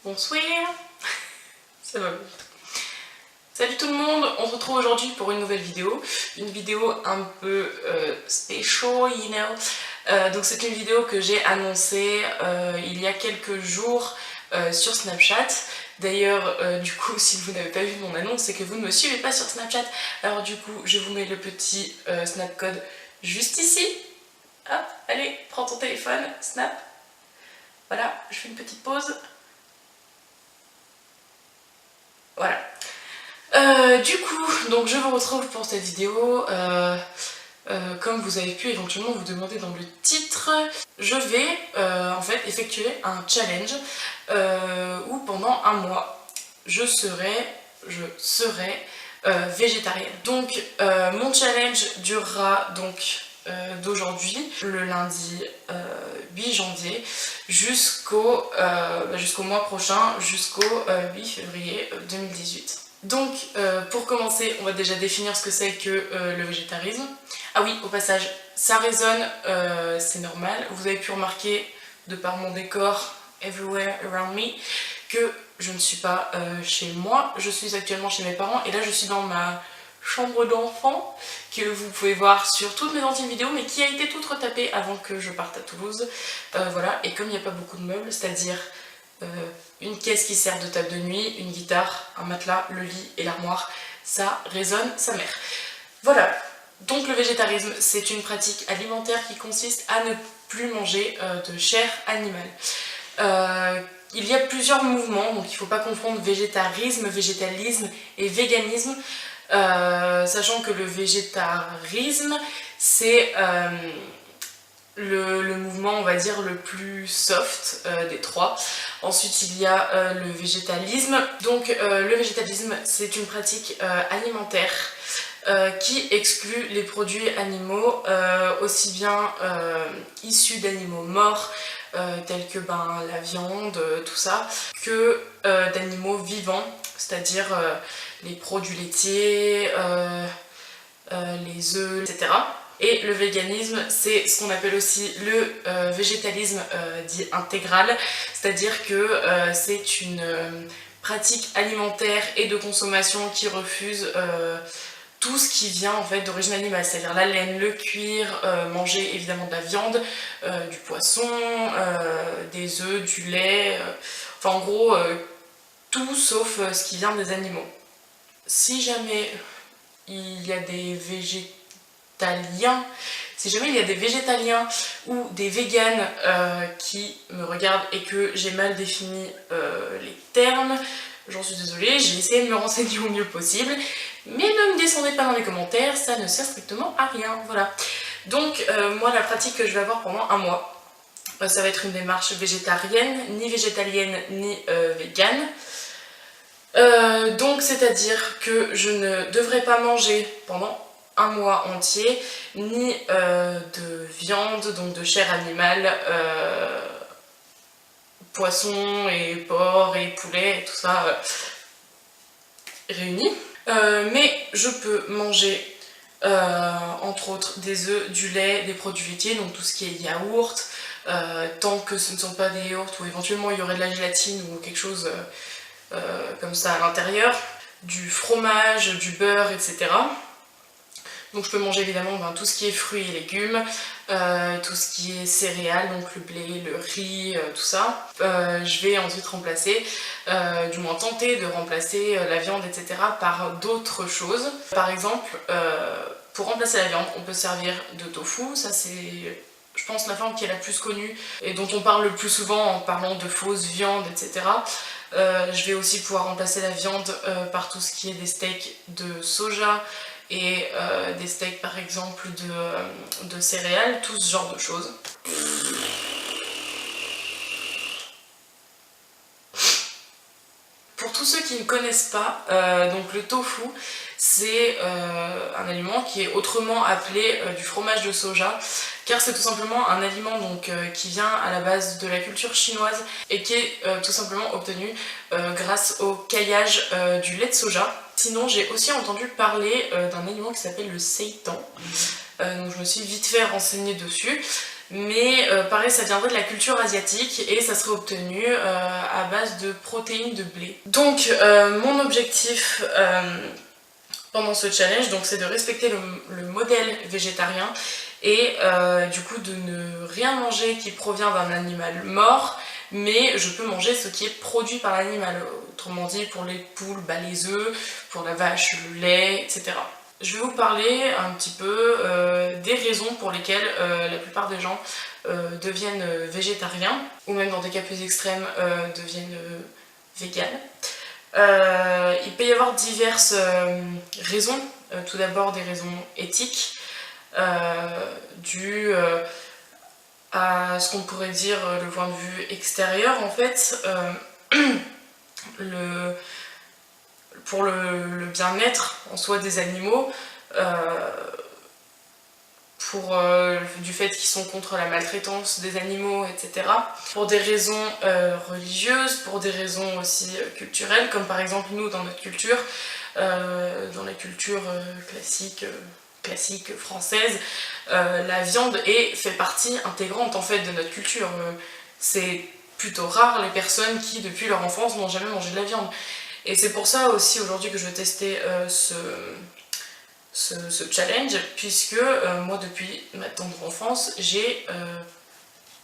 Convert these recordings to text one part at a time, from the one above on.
Bonsoir. Ça va. Salut tout le monde, on se retrouve aujourd'hui pour une nouvelle vidéo. Une vidéo un peu special, you know. Donc c'est une vidéo que j'ai annoncée il y a quelques jours sur Snapchat. D'ailleurs, du coup, si vous n'avez pas vu mon annonce, c'est que vous ne me suivez pas sur Snapchat. Alors du coup, je vous mets le petit snapcode juste ici. Hop, allez, prends ton téléphone, snap. Voilà, je fais une petite pause. Voilà. Du coup, donc je vous retrouve pour cette vidéo. Comme vous avez pu éventuellement vous demander dans le titre, je vais en fait effectuer un challenge où pendant un mois je serai végétarienne. Donc mon challenge durera donc d'aujourd'hui, le lundi 8 janvier, jusqu'au mois prochain, jusqu'au 8 février 2018. Donc pour commencer, on va déjà définir ce que c'est que le végétarisme. Ah oui, au passage, ça résonne, c'est normal. Vous avez pu remarquer, de par mon décor, everywhere around me, que je ne suis pas chez moi. Je suis actuellement chez mes parents et là je suis dans ma chambre d'enfant que vous pouvez voir sur toutes mes anciennes vidéos, mais qui a été toute retapée avant que je parte à Toulouse. Voilà, et comme il n'y a pas beaucoup de meubles, c'est-à-dire une caisse qui sert de table de nuit, une guitare, un matelas, le lit et l'armoire, ça résonne sa mère. Voilà, donc le végétarisme, c'est une pratique alimentaire qui consiste à ne plus manger de chair animale. Il y a plusieurs mouvements, donc il ne faut pas confondre végétarisme, végétalisme et véganisme. Sachant que le végétarisme, c'est le mouvement, on va dire, le plus soft des trois. Ensuite, il y a le végétalisme. Donc, le végétalisme, c'est une pratique alimentaire qui exclut les produits animaux, aussi bien issus d'animaux morts, tels que la viande, tout ça, que d'animaux vivants, c'est-à-dire les produits laitiers, les œufs, etc. Et le véganisme, c'est ce qu'on appelle aussi le végétalisme dit intégral, c'est-à-dire que c'est une pratique alimentaire et de consommation qui refuse tout ce qui vient en fait d'origine animale, c'est-à-dire la laine, le cuir, manger évidemment de la viande, du poisson, des œufs, du lait, enfin en gros tout sauf ce qui vient des animaux. Si jamais il y a des végétaliens, ou des véganes qui me regardent et que j'ai mal défini les termes, j'en suis désolée, j'ai essayé de me renseigner au mieux possible, mais ne me descendez pas dans les commentaires, ça ne sert strictement à rien, voilà. Donc moi la pratique que je vais avoir pendant un mois, ça va être une démarche végétarienne, ni végétalienne, ni végane. Donc c'est-à-dire que je ne devrais pas manger pendant un mois entier ni de viande, donc de chair animale, poisson et porc et poulet et tout ça réunis. Mais je peux manger entre autres des œufs, du lait, des produits laitiers, donc tout ce qui est yaourt, tant que ce ne sont pas des yaourts où éventuellement il y aurait de la gélatine ou quelque chose comme ça à l'intérieur, du fromage, du beurre, etc. Donc je peux manger évidemment tout ce qui est fruits et légumes, tout ce qui est céréales, donc le blé, le riz, tout ça. Je vais ensuite remplacer, du moins tenter de remplacer la viande, etc. par d'autres choses. Par exemple, pour remplacer la viande, on peut servir de tofu, ça c'est, je pense, la forme qui est la plus connue et dont on parle le plus souvent en parlant de fausses viandes, etc. Je vais aussi pouvoir remplacer la viande par tout ce qui est des steaks de soja et des steaks par exemple de céréales, tout ce genre de choses. Pour tous ceux qui ne connaissent pas, donc le tofu, c'est un aliment qui est autrement appelé du fromage de soja, car c'est tout simplement un aliment donc, qui vient à la base de la culture chinoise et qui est tout simplement obtenu grâce au caillage du lait de soja. Sinon, j'ai aussi entendu parler d'un aliment qui s'appelle le seitan, donc je me suis vite fait renseigner dessus. mais pareil, ça viendrait de la culture asiatique et ça serait obtenu à base de protéines de blé. Donc mon objectif pendant ce challenge, c'est de respecter le modèle végétarien et du coup de ne rien manger qui provient d'un animal mort, mais je peux manger ce qui est produit par l'animal. Autrement dit, pour les poules, les œufs, pour la vache, le lait, etc. Je vais vous parler un petit peu des raisons pour lesquelles la plupart des gens deviennent végétariens, ou même dans des cas plus extrêmes deviennent véganes. Il peut y avoir diverses raisons. Tout d'abord des raisons éthiques, dues à ce qu'on pourrait dire le point de vue extérieur en fait. Pour le bien-être en soi des animaux, du fait qu'ils sont contre la maltraitance des animaux, etc. Pour des raisons religieuses, pour des raisons aussi culturelles, comme par exemple nous dans notre culture, dans la culture classique française, la viande fait partie intégrante en fait de notre culture. C'est plutôt rare les personnes qui depuis leur enfance n'ont jamais mangé de la viande. Et c'est pour ça aussi aujourd'hui que je vais tester ce challenge, puisque moi depuis ma tendre enfance, j'ai,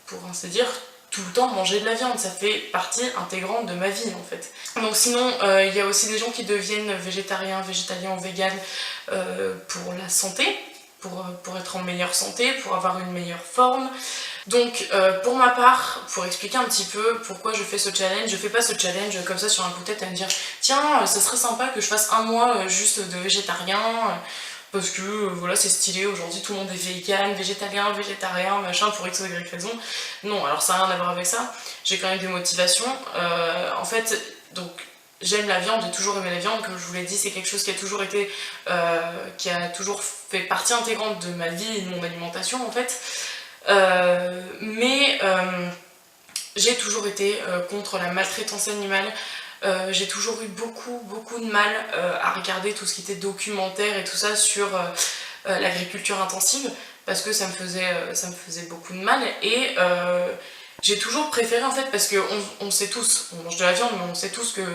pour ainsi dire, tout le temps mangé de la viande. Ça fait partie intégrante de ma vie en fait. Donc sinon, il y a aussi des gens qui deviennent végétariens, végétaliens ou véganes pour la santé, pour être en meilleure santé, pour avoir une meilleure forme. Donc pour ma part, pour expliquer un petit peu pourquoi je fais ce challenge, je fais pas ce challenge comme ça sur un coup de tête à me dire tiens, ça serait sympa que je fasse un mois juste de végétarien, parce que voilà c'est stylé, aujourd'hui tout le monde est vegan, végétalien, végétarien, machin, pour x ou y raison. Non, alors ça n'a rien à voir avec ça, j'ai quand même des motivations. En fait, donc j'aime la viande, j'ai toujours aimé la viande, comme je vous l'ai dit, c'est quelque chose qui a toujours été, qui a toujours fait partie intégrante de ma vie et de mon alimentation en fait. Mais j'ai toujours été contre la maltraitance animale. J'ai toujours eu beaucoup de mal à regarder tout ce qui était documentaire et tout ça sur l'agriculture intensive, parce que ça me faisait beaucoup de mal. Et j'ai toujours préféré en fait, parce qu'on sait tous, on mange de la viande, mais on sait tous que,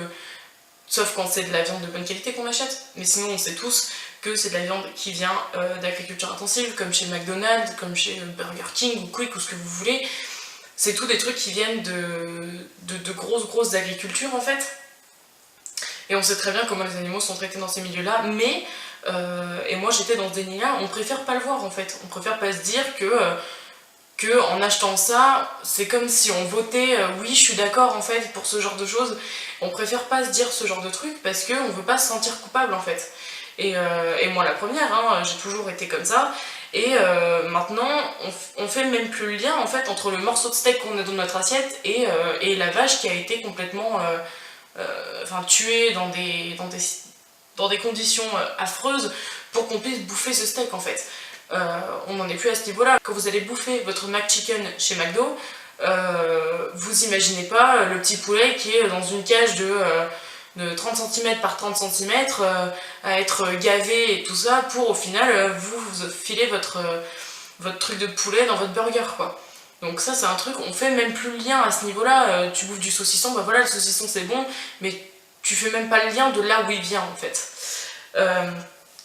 sauf quand c'est de la viande de bonne qualité qu'on achète, mais sinon on sait tous que c'est de la viande qui vient d'agriculture intensive, comme chez McDonald's, comme chez Burger King ou Quick ou ce que vous voulez. C'est tout des trucs qui viennent de grosses agricultures en fait. Et on sait très bien comment les animaux sont traités dans ces milieux-là, mais, et moi j'étais dans ce déni-là, on préfère pas le voir en fait. On préfère pas se dire que en achetant ça, c'est comme si on votait oui je suis d'accord en fait pour ce genre de choses. On préfère pas se dire ce genre de truc parce qu'on veut pas se sentir coupable en fait. Et moi la première, hein, j'ai toujours été comme ça. Et maintenant, on fait même plus le lien en fait entre le morceau de steak qu'on a dans notre assiette et la vache qui a été complètement tuée dans des conditions affreuses pour qu'on puisse bouffer ce steak en fait. On n'en est plus à ce niveau-là. Quand vous allez bouffer votre McChicken chez McDo, vous imaginez pas le petit poulet qui est dans une cage de 30 cm par 30 cm à être gavé et tout ça pour au final vous filer votre truc de poulet dans votre burger quoi. Donc ça c'est un truc, on fait même plus le lien à ce niveau là, tu bouffes du saucisson, bah voilà le saucisson c'est bon, mais tu fais même pas le lien de là où il vient en fait.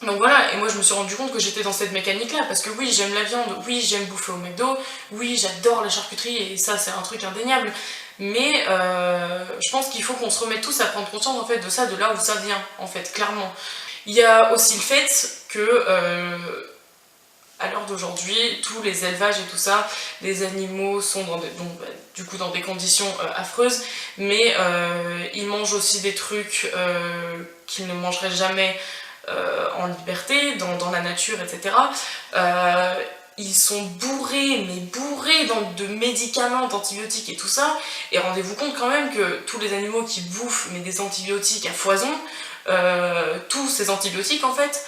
Donc voilà, et moi je me suis rendu compte que j'étais dans cette mécanique là, parce que oui j'aime la viande, oui j'aime bouffer au McDo, oui j'adore la charcuterie et ça c'est un truc indéniable, mais je pense qu'il faut qu'on se remette tous à prendre conscience en fait de ça, de là où ça vient en fait, clairement. Il y a aussi le fait que à l'heure d'aujourd'hui, tous les élevages et tout ça, les animaux sont du coup dans des conditions affreuses, mais ils mangent aussi des trucs qu'ils ne mangeraient jamais en liberté, dans la nature, etc. Ils sont bourrés de médicaments, d'antibiotiques et tout ça, et rendez-vous compte quand même que tous les animaux qui bouffent mais des antibiotiques à foison, tous ces antibiotiques en fait,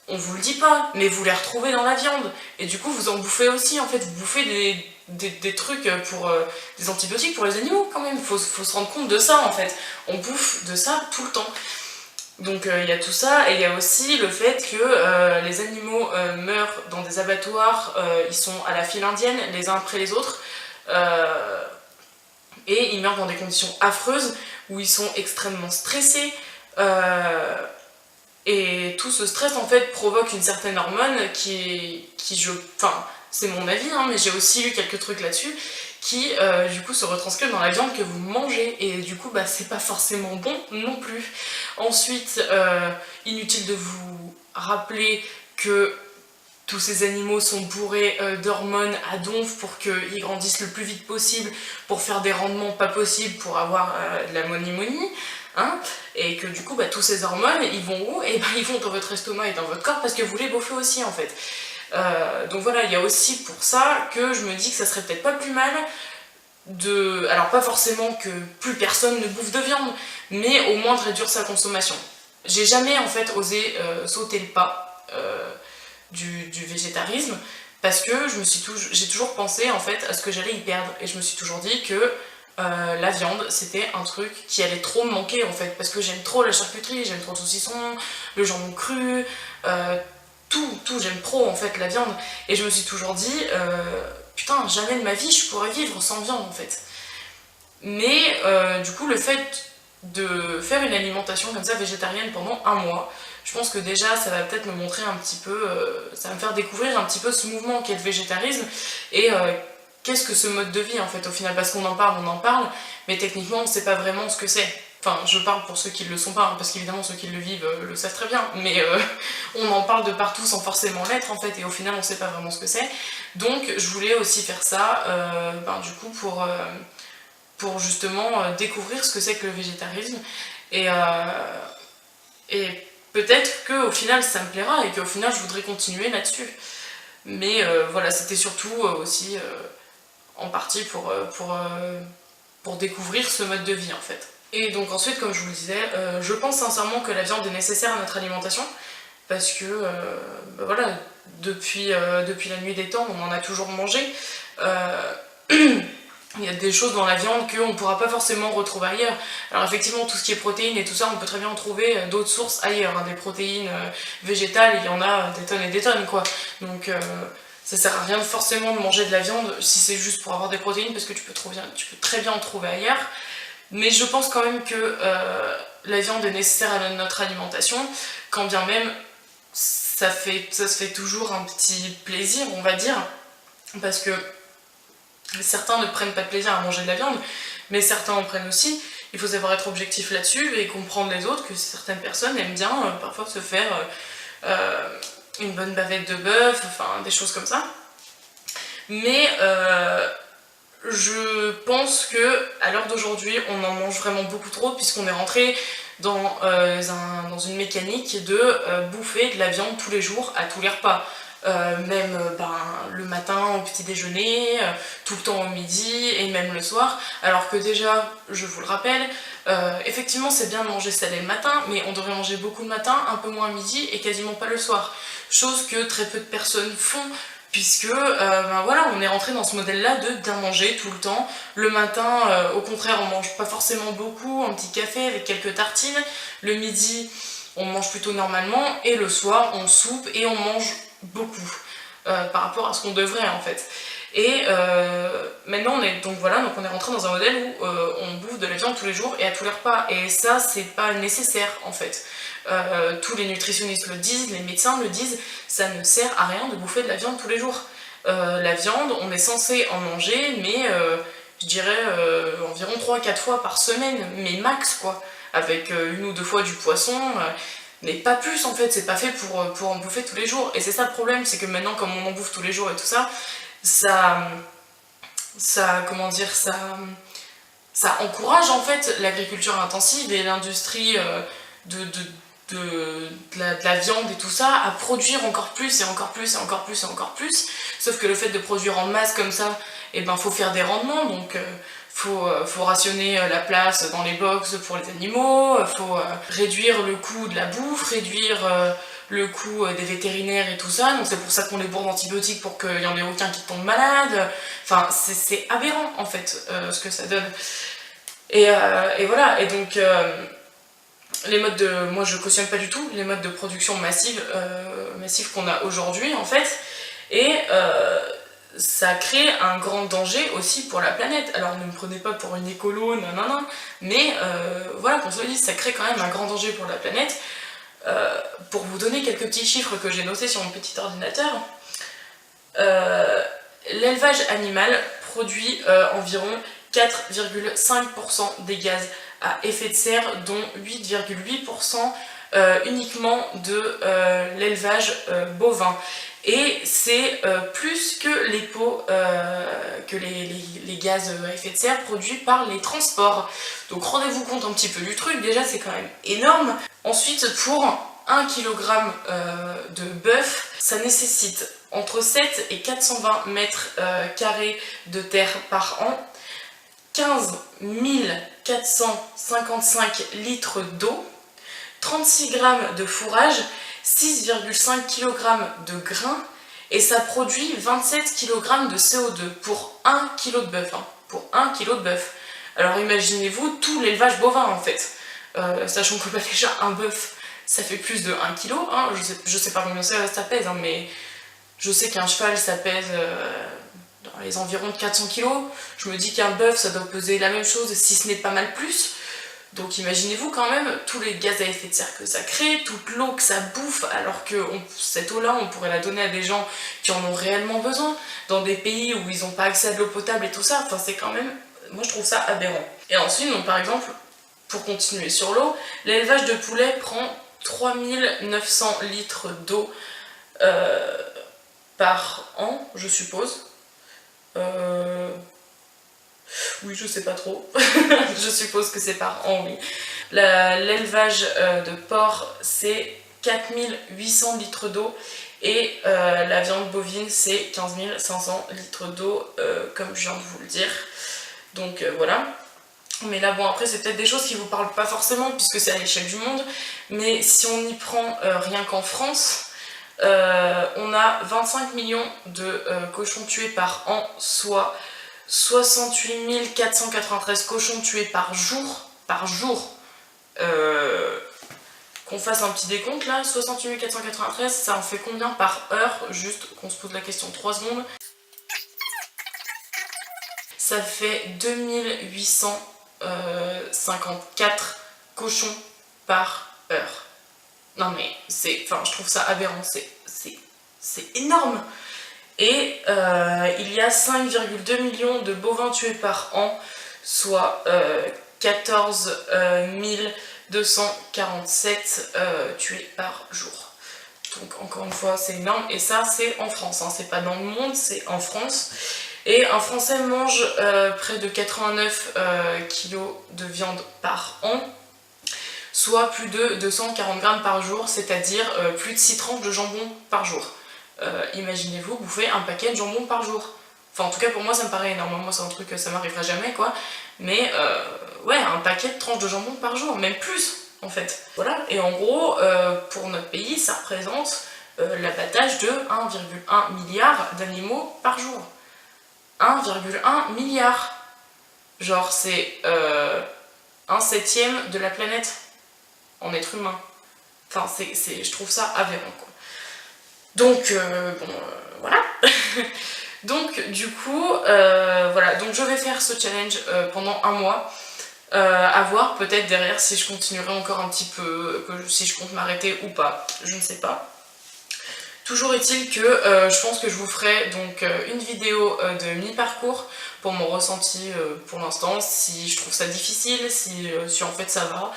on vous le dit pas, mais vous les retrouvez dans la viande, et du coup vous en bouffez aussi en fait, vous bouffez des trucs pour des antibiotiques pour les animaux quand même, faut se rendre compte de ça en fait, on bouffe de ça tout le temps. Donc il y a tout ça, et il y a aussi le fait que les animaux meurent dans des abattoirs, ils sont à la file indienne les uns après les autres, et ils meurent dans des conditions affreuses où ils sont extrêmement stressés, et tout ce stress en fait provoque une certaine hormone enfin c'est mon avis, hein, mais j'ai aussi lu quelques trucs là-dessus, qui du coup se retranscrit dans la viande que vous mangez, et du coup bah c'est pas forcément bon non plus. Ensuite, inutile de vous rappeler que tous ces animaux sont bourrés d'hormones à donf pour qu'ils grandissent le plus vite possible, pour faire des rendements pas possibles, pour avoir de la money, hein, et que du coup bah, tous ces hormones ils vont où? Et bah, ils vont dans votre estomac et dans votre corps parce que vous les bouffez aussi en fait. Donc voilà, il y a aussi pour ça que je me dis que ça serait peut-être pas plus mal de... Alors pas forcément que plus personne ne bouffe de viande, mais au moins de réduire sa consommation. J'ai jamais en fait osé sauter le pas du végétarisme, parce que j'ai toujours pensé en fait à ce que j'allais y perdre, et je me suis toujours dit que la viande c'était un truc qui allait trop me manquer en fait, parce que j'aime trop la charcuterie, j'aime trop le saucisson, le jambon cru, tout, j'aime trop en fait la viande, et je me suis toujours dit putain, jamais de ma vie je pourrais vivre sans viande en fait. Mais du coup le fait de faire une alimentation comme ça végétarienne pendant un mois, je pense que déjà ça va peut-être me montrer un petit peu, ça va me faire découvrir un petit peu ce mouvement qu'est le végétarisme, et qu'est-ce que ce mode de vie en fait au final, parce qu'on en parle, mais techniquement on sait pas vraiment ce que c'est. Enfin, je parle pour ceux qui ne le sont pas, hein, parce qu'évidemment ceux qui le vivent le savent très bien, mais on en parle de partout sans forcément l'être en fait, et au final on sait pas vraiment ce que c'est. Donc je voulais aussi faire ça, du coup pour justement découvrir ce que c'est que le végétarisme, et peut-être qu'au final ça me plaira et qu'au final je voudrais continuer là-dessus. Mais voilà, c'était surtout aussi en partie pour découvrir ce mode de vie en fait. Et donc ensuite, comme je vous le disais, je pense sincèrement que la viande est nécessaire à notre alimentation, parce que voilà, depuis la nuit des temps, on en a toujours mangé. Il y a des choses dans la viande qu'on ne pourra pas forcément retrouver ailleurs. Alors effectivement, tout ce qui est protéines et tout ça, on peut très bien en trouver d'autres sources ailleurs, hein. Des protéines végétales, il y en a des tonnes et des tonnes, quoi. Donc ça sert à rien forcément de manger de la viande si c'est juste pour avoir des protéines, parce que tu peux très bien en trouver ailleurs. Mais je pense quand même que la viande est nécessaire à notre alimentation, quand bien même ça se fait toujours un petit plaisir, on va dire, parce que certains ne prennent pas de plaisir à manger de la viande, mais certains en prennent aussi. Il faut savoir être objectif là-dessus et comprendre les autres, que certaines personnes aiment bien parfois se faire une bonne bavette de bœuf, enfin des choses comme ça. Mais je pense que à l'heure d'aujourd'hui, on en mange vraiment beaucoup trop, puisqu'on est rentré dans une mécanique de bouffer de la viande tous les jours, à tous les repas. Même le matin au petit déjeuner, tout le temps au midi et même le soir, alors que déjà, je vous le rappelle, effectivement c'est bien de manger salé le matin, mais on devrait manger beaucoup le matin, un peu moins à midi et quasiment pas le soir, chose que très peu de personnes font, puisque voilà, on est rentré dans ce modèle-là de bien manger tout le temps. Le matin, au contraire, on mange pas forcément beaucoup, un petit café avec quelques tartines. Le midi, on mange plutôt normalement, et le soir, on soupe et on mange beaucoup par rapport à ce qu'on devrait en fait. Et maintenant on est rentré dans un modèle où on bouffe de la viande tous les jours et à tous les repas, et ça c'est pas nécessaire en fait. Tous les nutritionnistes le disent, les médecins le disent, ça ne sert à rien de bouffer de la viande tous les jours. La viande, on est censé en manger, mais je dirais environ 3-4 fois par semaine, mais max quoi, avec une ou deux fois du poisson, mais pas plus en fait, c'est pas fait pour en bouffer tous les jours. Et c'est ça le problème, c'est que maintenant comme on en bouffe tous les jours et tout ça, ça encourage en fait l'agriculture intensive et l'industrie de la viande et tout ça à produire encore plus et encore plus et encore plus et encore plus. Sauf que le fait de produire en masse comme ça, et faut faire des rendements, donc faut rationner la place dans les box pour les animaux, faut réduire le coût de la bouffe, réduire le coût des vétérinaires et tout ça, donc c'est pour ça qu'on les bourre d'antibiotiques pour qu'il n'y en ait aucun qui tombe malade. Enfin, c'est aberrant en fait ce que ça donne. Et voilà, et donc les modes de... Moi je cautionne pas du tout les modes de production massive qu'on a aujourd'hui en fait. Et ça crée un grand danger aussi pour la planète. Alors ne me prenez pas pour une écolo, nanana, mais voilà, qu'on se le dise, ça crée quand même un grand danger pour la planète. Pour vous donner quelques petits chiffres que j'ai notés sur mon petit ordinateur, l'élevage animal produit environ 4,5% des gaz à effet de serre, dont 8,8% uniquement de l'élevage bovin. Et c'est plus que les gaz à effet de serre produits par les transports. Donc rendez-vous compte un petit peu du truc, déjà c'est quand même énorme. Ensuite, pour 1 kg de bœuf, ça nécessite entre 7 et 420 mètres carrés de terre par an, 15 455 litres d'eau, 36 grammes de fourrage, 6,5 kg de grains, et ça produit 27 kg de CO2 pour 1 kg de bœuf. Hein, pour 1 kg de bœuf. Alors imaginez-vous tout l'élevage bovin en fait. Sachant que déjà un bœuf ça fait plus de 1 kg. Hein, je sais pas combien ça pèse, hein, mais je sais qu'un cheval ça pèse dans les environs de 400 kg. Je me dis qu'un bœuf ça doit peser la même chose, si ce n'est pas mal plus. Donc imaginez-vous quand même tous les gaz à effet de serre que ça crée, toute l'eau que ça bouffe, alors que cette eau-là, on pourrait la donner à des gens qui en ont réellement besoin, dans des pays où ils n'ont pas accès à de l'eau potable et tout ça. Enfin, c'est quand même... Moi, je trouve ça aberrant. Et ensuite, donc, par exemple, pour continuer sur l'eau, l'élevage de poulets prend 3900 litres d'eau par an, je suppose. Oui, je sais pas trop. Je suppose que c'est par an, oui. L'élevage de porc, c'est 4800 litres d'eau. Et la viande bovine, c'est 15 500 litres d'eau, comme je viens de vous le dire. Donc voilà. Mais là, bon, après, c'est peut-être des choses qui vous parlent pas forcément, puisque c'est à l'échelle du monde. Mais si on y prend rien qu'en France, on a 25 millions de cochons tués par an, soit 68 493 cochons tués par jour. Qu'on fasse un petit décompte là, 68 493, ça en fait combien par heure? Juste qu'on se pose la question 3 secondes. Ça fait 2854 cochons par heure. Non mais c'est, enfin je trouve ça aberrant, c'est énorme. Et il y a 5,2 millions de bovins tués par an, soit 14 247 tués par jour. Donc encore une fois c'est énorme, et ça c'est en France, hein. C'est pas dans le monde, c'est en France. Et un Français mange près de 89 kg de viande par an, soit plus de 240 grammes par jour, c'est-à-dire plus de 6 tranches de jambon par jour. Imaginez-vous bouffer un paquet de jambon par jour. Enfin en tout cas pour moi ça me paraît énorme, moi c'est un truc que ça m'arrivera jamais quoi. Mais ouais, un paquet de tranches de jambon par jour, même plus en fait. Voilà, et en gros pour notre pays ça représente l'abattage de 1,1 milliard d'animaux par jour. 1,1 milliard. Genre c'est 1/7 de la planète en être humain. Enfin je trouve ça aberrant quoi. Donc bon voilà. Donc du coup voilà, donc je vais faire ce challenge pendant un mois. À voir peut-être derrière si je continuerai encore un petit peu, si je compte m'arrêter ou pas, je ne sais pas. Toujours est-il que je pense que je vous ferai donc une vidéo de mi-parcours pour mon ressenti pour l'instant, si je trouve ça difficile, si en fait ça va,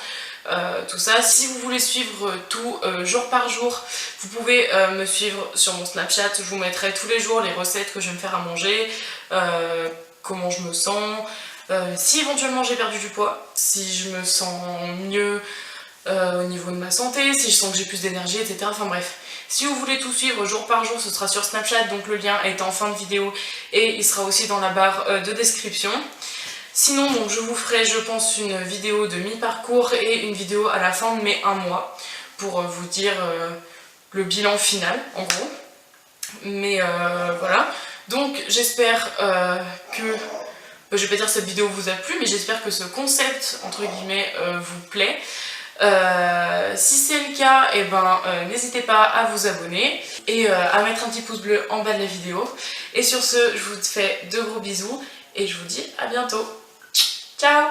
tout ça. Si vous voulez suivre tout jour par jour, vous pouvez me suivre sur mon Snapchat, je vous mettrai tous les jours les recettes que je vais me faire à manger, comment je me sens, si éventuellement j'ai perdu du poids, si je me sens mieux au niveau de ma santé, si je sens que j'ai plus d'énergie, etc. Enfin bref. Si vous voulez tout suivre jour par jour, ce sera sur Snapchat, donc le lien est en fin de vidéo et il sera aussi dans la barre de description. Sinon, donc, je vous ferai, je pense, une vidéo de mi-parcours et une vidéo à la fin de mes 1 mois pour vous dire le bilan final, en gros. Mais voilà. Donc, j'espère que... je vais pas dire que cette vidéo vous a plu, mais j'espère que ce concept, entre guillemets, vous plaît. Si c'est le cas, et ben, n'hésitez pas à vous abonner et à mettre un petit pouce bleu en bas de la vidéo. Et sur ce, je vous fais de gros bisous et je vous dis à bientôt. Ciao!